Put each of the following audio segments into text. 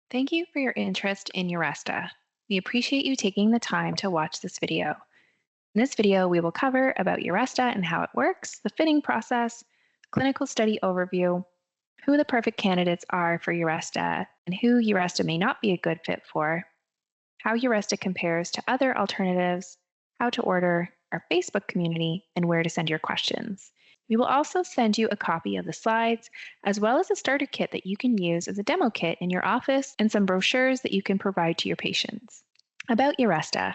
Thank you for your interest in Uresta. We appreciate you taking the time to watch this video. In this video, we will cover about Uresta and how it works, the fitting process, clinical study overview, who the perfect candidates are for Uresta, and who Uresta may not be a good fit for, how Uresta compares to other alternatives, how to order, our Facebook community, and where to send your questions. We will also send you a copy of the slides, as well as a starter kit that you can use as a demo kit in your office and some brochures that you can provide to your patients. About Uresta.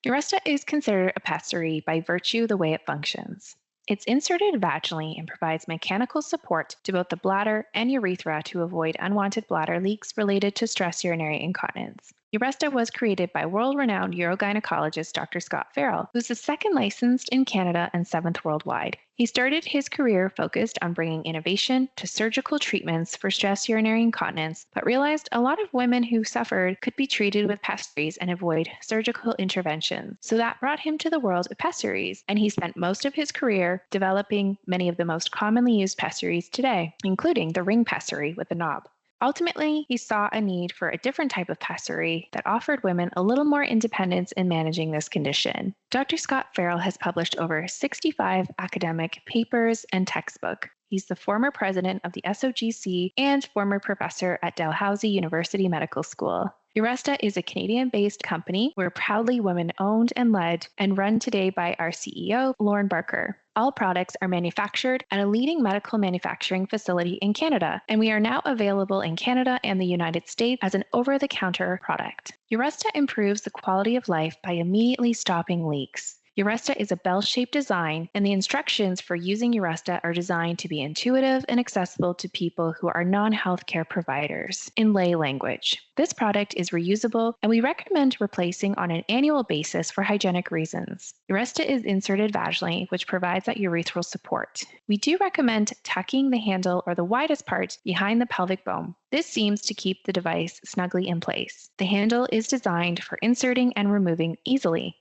Uresta is considered a pessary by virtue of the way it functions. It's inserted vaginally and provides mechanical support to both the bladder and urethra to avoid unwanted bladder leaks related to stress urinary incontinence. Uresta was created by world-renowned urogynecologist Dr. Scott Farrell, who's the second licensed in Canada and seventh worldwide. He started his career focused on bringing innovation to surgical treatments for stress urinary incontinence, but realized a lot of women who suffered could be treated with pessaries and avoid surgical interventions. So that brought him to the world of pessaries, and he spent most of his career developing many of the most commonly used pessaries today, including the ring pessary with a knob. Ultimately, he saw a need for a different type of pessary that offered women a little more independence in managing this condition. Dr. Scott Farrell has published over 65 academic papers and textbooks. He's the former president of the SOGC and former professor at Dalhousie University Medical School. Uresta is a Canadian-based company. We're proudly women-owned and led and run today by our CEO, Lauren Barker. All products are manufactured at a leading medical manufacturing facility in Canada, and we are now available in Canada and the United States as an over-the-counter product. Uresta improves the quality of life by immediately stopping leaks. Uresta is a bell-shaped design, and the instructions for using Uresta are designed to be intuitive and accessible to people who are non-healthcare providers in lay language. This product is reusable, and we recommend replacing on an annual basis for hygienic reasons. Uresta is inserted vaginally, which provides that urethral support. We do recommend tucking the handle or the widest part behind the pelvic bone. This seems to keep the device snugly in place. The handle is designed for inserting and removing easily.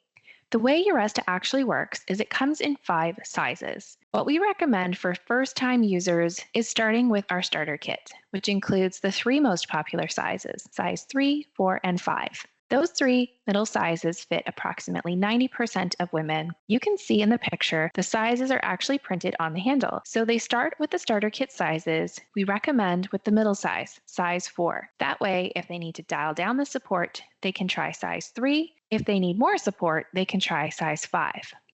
The way Uresta actually works is it comes in 5 sizes. What we recommend for first-time users is starting with our starter kit, which includes the 3 most popular sizes, size 3, 4, and 5. Those 3 middle sizes fit approximately 90% of women. You can see in the picture the sizes are actually printed on the handle. So they start with the starter kit sizes. We recommend with the middle size, size 4. That way, if they need to dial down the support, they can try size 3. If they need more support, they can try size 5.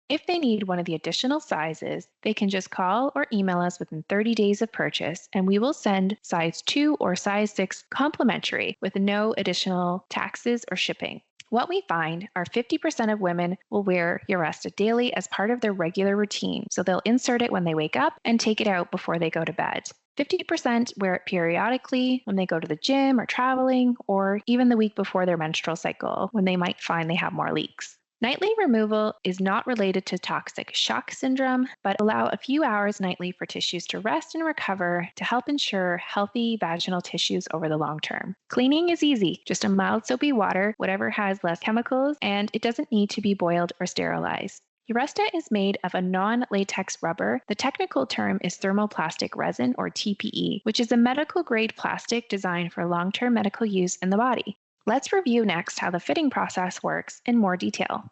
If they need one of the additional sizes, they can just call or email us within 30 days of purchase, and we will send size 2 or size 6 complimentary with no additional taxes or shipping. What we find are 50% of women will wear Uresta daily as part of their regular routine, so they'll insert it when they wake up and take it out before they go to bed. 50% wear it periodically when they go to the gym or traveling, or even the week before their menstrual cycle when they might find they have more leaks. Nightly removal is not related to toxic shock syndrome, but allow a few hours nightly for tissues to rest and recover to help ensure healthy vaginal tissues over the long term. Cleaning is easy, just a mild soapy water, whatever has less chemicals, and it doesn't need to be boiled or sterilized. Uresta is made of a non-latex rubber. The technical term is thermoplastic resin, or TPE, which is a medical-grade plastic designed for long-term medical use in the body. Let's review next how the fitting process works in more detail.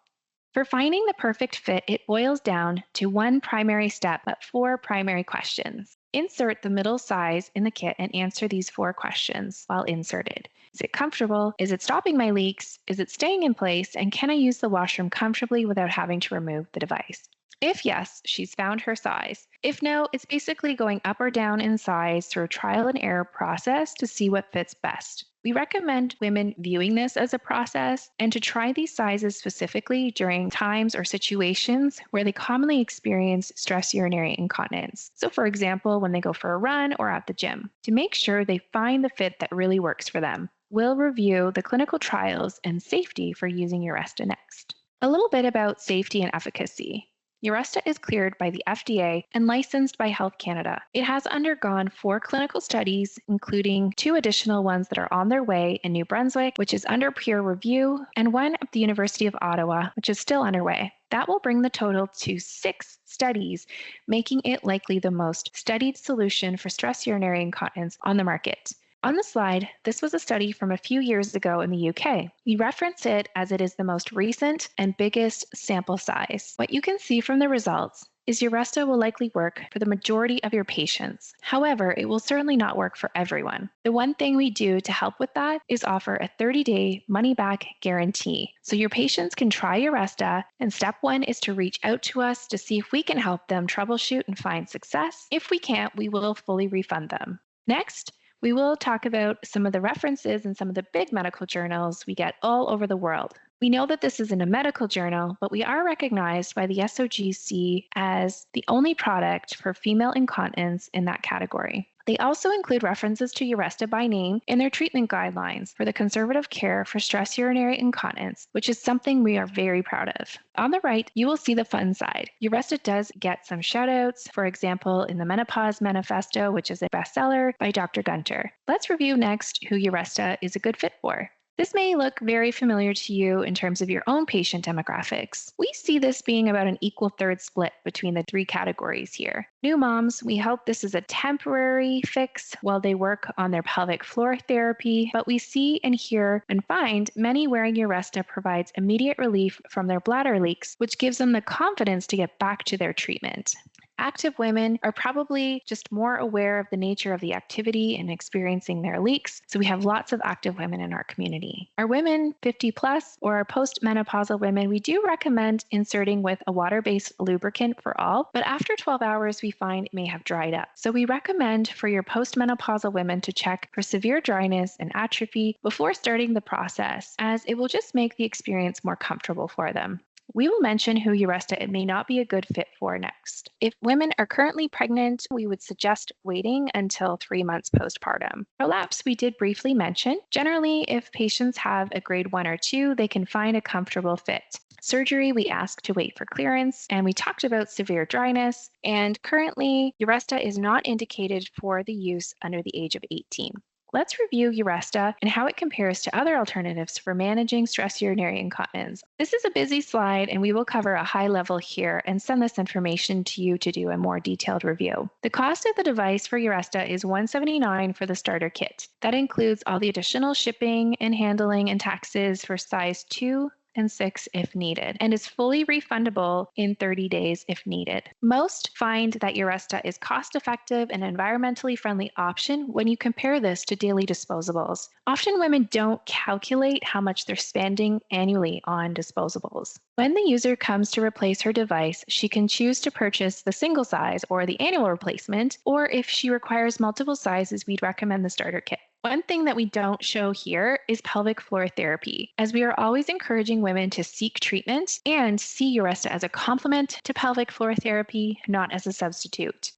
For finding the perfect fit, it boils down to one primary step, but 4 primary questions. Insert the middle size in the kit and answer these 4 questions while inserted. Is it comfortable? Is it stopping my leaks? Is it staying in place? And can I use the washroom comfortably without having to remove the device? If yes, she's found her size. If no, it's basically going up or down in size through a trial and error process to see what fits best. We recommend women viewing this as a process and to try these sizes specifically during times or situations where they commonly experience stress urinary incontinence. So for example, when they go for a run or at the gym, to make sure they find the fit that really works for them. We'll review the clinical trials and safety for using Uresta next. A little bit about safety and efficacy. Uresta is cleared by the FDA and licensed by Health Canada. It has undergone 4 clinical studies, including 2 additional ones that are on their way in New Brunswick, which is under peer review, and one at the University of Ottawa, which is still underway. That will bring the total to 6 studies, making it likely the most studied solution for stress urinary incontinence on the market. On the slide, this was a study from a few years ago in the UK. We reference it as it is the most recent and biggest sample size. What you can see from the results is Uresta will likely work for the majority of your patients. However, it will certainly not work for everyone. The one thing we do to help with that is offer a 30-day money-back guarantee. So your patients can try Uresta, and step one is to reach out to us to see if we can help them troubleshoot and find success. If we can't, we will fully refund them. Next, we will talk about some of the references in some of the big medical journals we get all over the world. We know that this isn't a medical journal, but we are recognized by the SOGC as the only product for female incontinence in that category. They also include references to Uresta by name in their treatment guidelines for the conservative care for stress urinary incontinence, which is something we are very proud of. On the right, you will see the fun side. Uresta does get some shout-outs, for example, in the Menopause Manifesto, which is a bestseller by Dr. Gunter. Let's review next who Uresta is a good fit for. This may look very familiar to you in terms of your own patient demographics. We see this being about an equal third split between the three categories here. New moms, we hope this is a temporary fix while they work on their pelvic floor therapy, but we see and hear and find many wearing Uresta provides immediate relief from their bladder leaks, which gives them the confidence to get back to their treatment. Active women are probably just more aware of the nature of the activity and experiencing their leaks, so we have lots of active women in our community. Our women 50 plus or our postmenopausal women, we do recommend inserting with a water-based lubricant for all, but after 12 hours we find it may have dried up. So we recommend for your postmenopausal women to check for severe dryness and atrophy before starting the process, as it will just make the experience more comfortable for them. We will mention who Uresta it may not be a good fit for next. If women are currently pregnant, we would suggest waiting until 3 months postpartum. Prolapse we did briefly mention. Generally, if patients have a grade 1 or 2, they can find a comfortable fit. Surgery, we ask to wait for clearance, and we talked about severe dryness, and currently, Uresta is not indicated for the use under the age of 18. Let's review Uresta and how it compares to other alternatives for managing stress urinary incontinence. This is a busy slide, and we will cover a high level here and send this information to you to do a more detailed review. The cost of the device for Uresta is $179 for the starter kit. That includes all the additional shipping and handling and taxes for size 2 and 6 if needed, and is fully refundable in 30 days if needed. Most find that Uresta is cost-effective and environmentally friendly option when you compare this to daily disposables. Often women don't calculate how much they're spending annually on disposables. When the user comes to replace her device, she can choose to purchase the single size or the annual replacement, or if she requires multiple sizes, we'd recommend the starter kit. One thing that we don't show here is pelvic floor therapy, as we are always encouraging women to seek treatment and see Uresta as a complement to pelvic floor therapy, not as a substitute.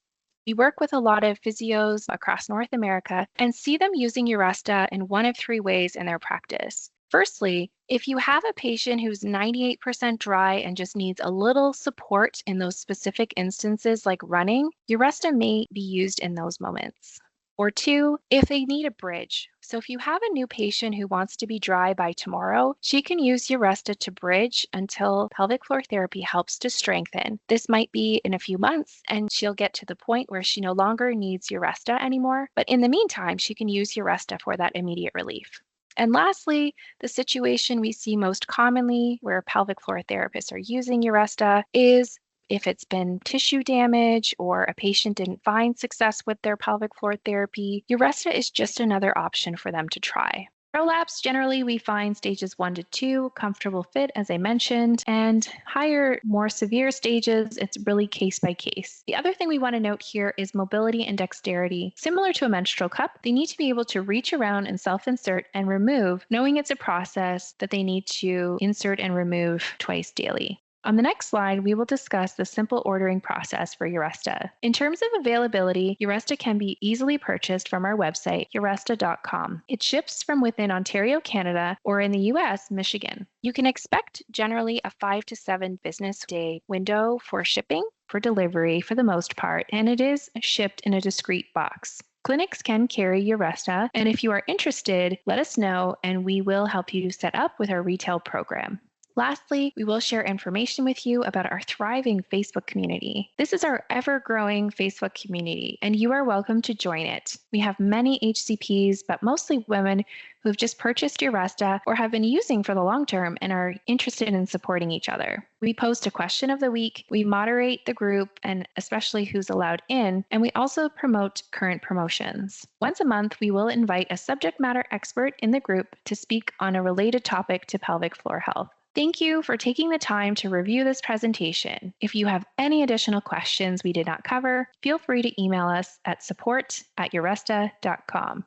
We work with a lot of physios across North America and see them using Uresta in one of three ways in their practice. Firstly, if you have a patient who's 98% dry and just needs a little support in those specific instances like running, Uresta may be used in those moments. Or two, if they need a bridge. So if you have a new patient who wants to be dry by tomorrow, she can use Uresta to bridge until pelvic floor therapy helps to strengthen. This might be in a few months, and she'll get to the point where she no longer needs Uresta anymore. But in the meantime, she can use Uresta for that immediate relief. And lastly, the situation we see most commonly where pelvic floor therapists are using Uresta is if it's been tissue damage or a patient didn't find success with their pelvic floor therapy, Uresta is just another option for them to try. Prolapse, generally we find stages 1 to 2, comfortable fit, as I mentioned, and higher, more severe stages, it's really case by case. The other thing we want to note here is mobility and dexterity. Similar to a menstrual cup, they need to be able to reach around and self-insert and remove, knowing it's a process that they need to insert and remove twice daily. On the next slide, we will discuss the simple ordering process for Uresta. In terms of availability, Uresta can be easily purchased from our website, uresta.com. It ships from within Ontario, Canada, or in the US, Michigan. You can expect generally a 5 to 7 business day window for shipping, for delivery for the most part, and it is shipped in a discrete box. Clinics can carry Uresta, and if you are interested, let us know and we will help you set up with our retail program. Lastly, we will share information with you about our thriving Facebook community. This is our ever growing Facebook community, and you are welcome to join it. We have many HCPs, but mostly women who have just purchased Uresta or have been using for the long term and are interested in supporting each other. We post a question of the week, we moderate the group and especially who's allowed in, and we also promote current promotions. Once a month, we will invite a subject matter expert in the group to speak on a related topic to pelvic floor health. Thank you for taking the time to review this presentation. If you have any additional questions we did not cover, feel free to email us at support@uresta.com.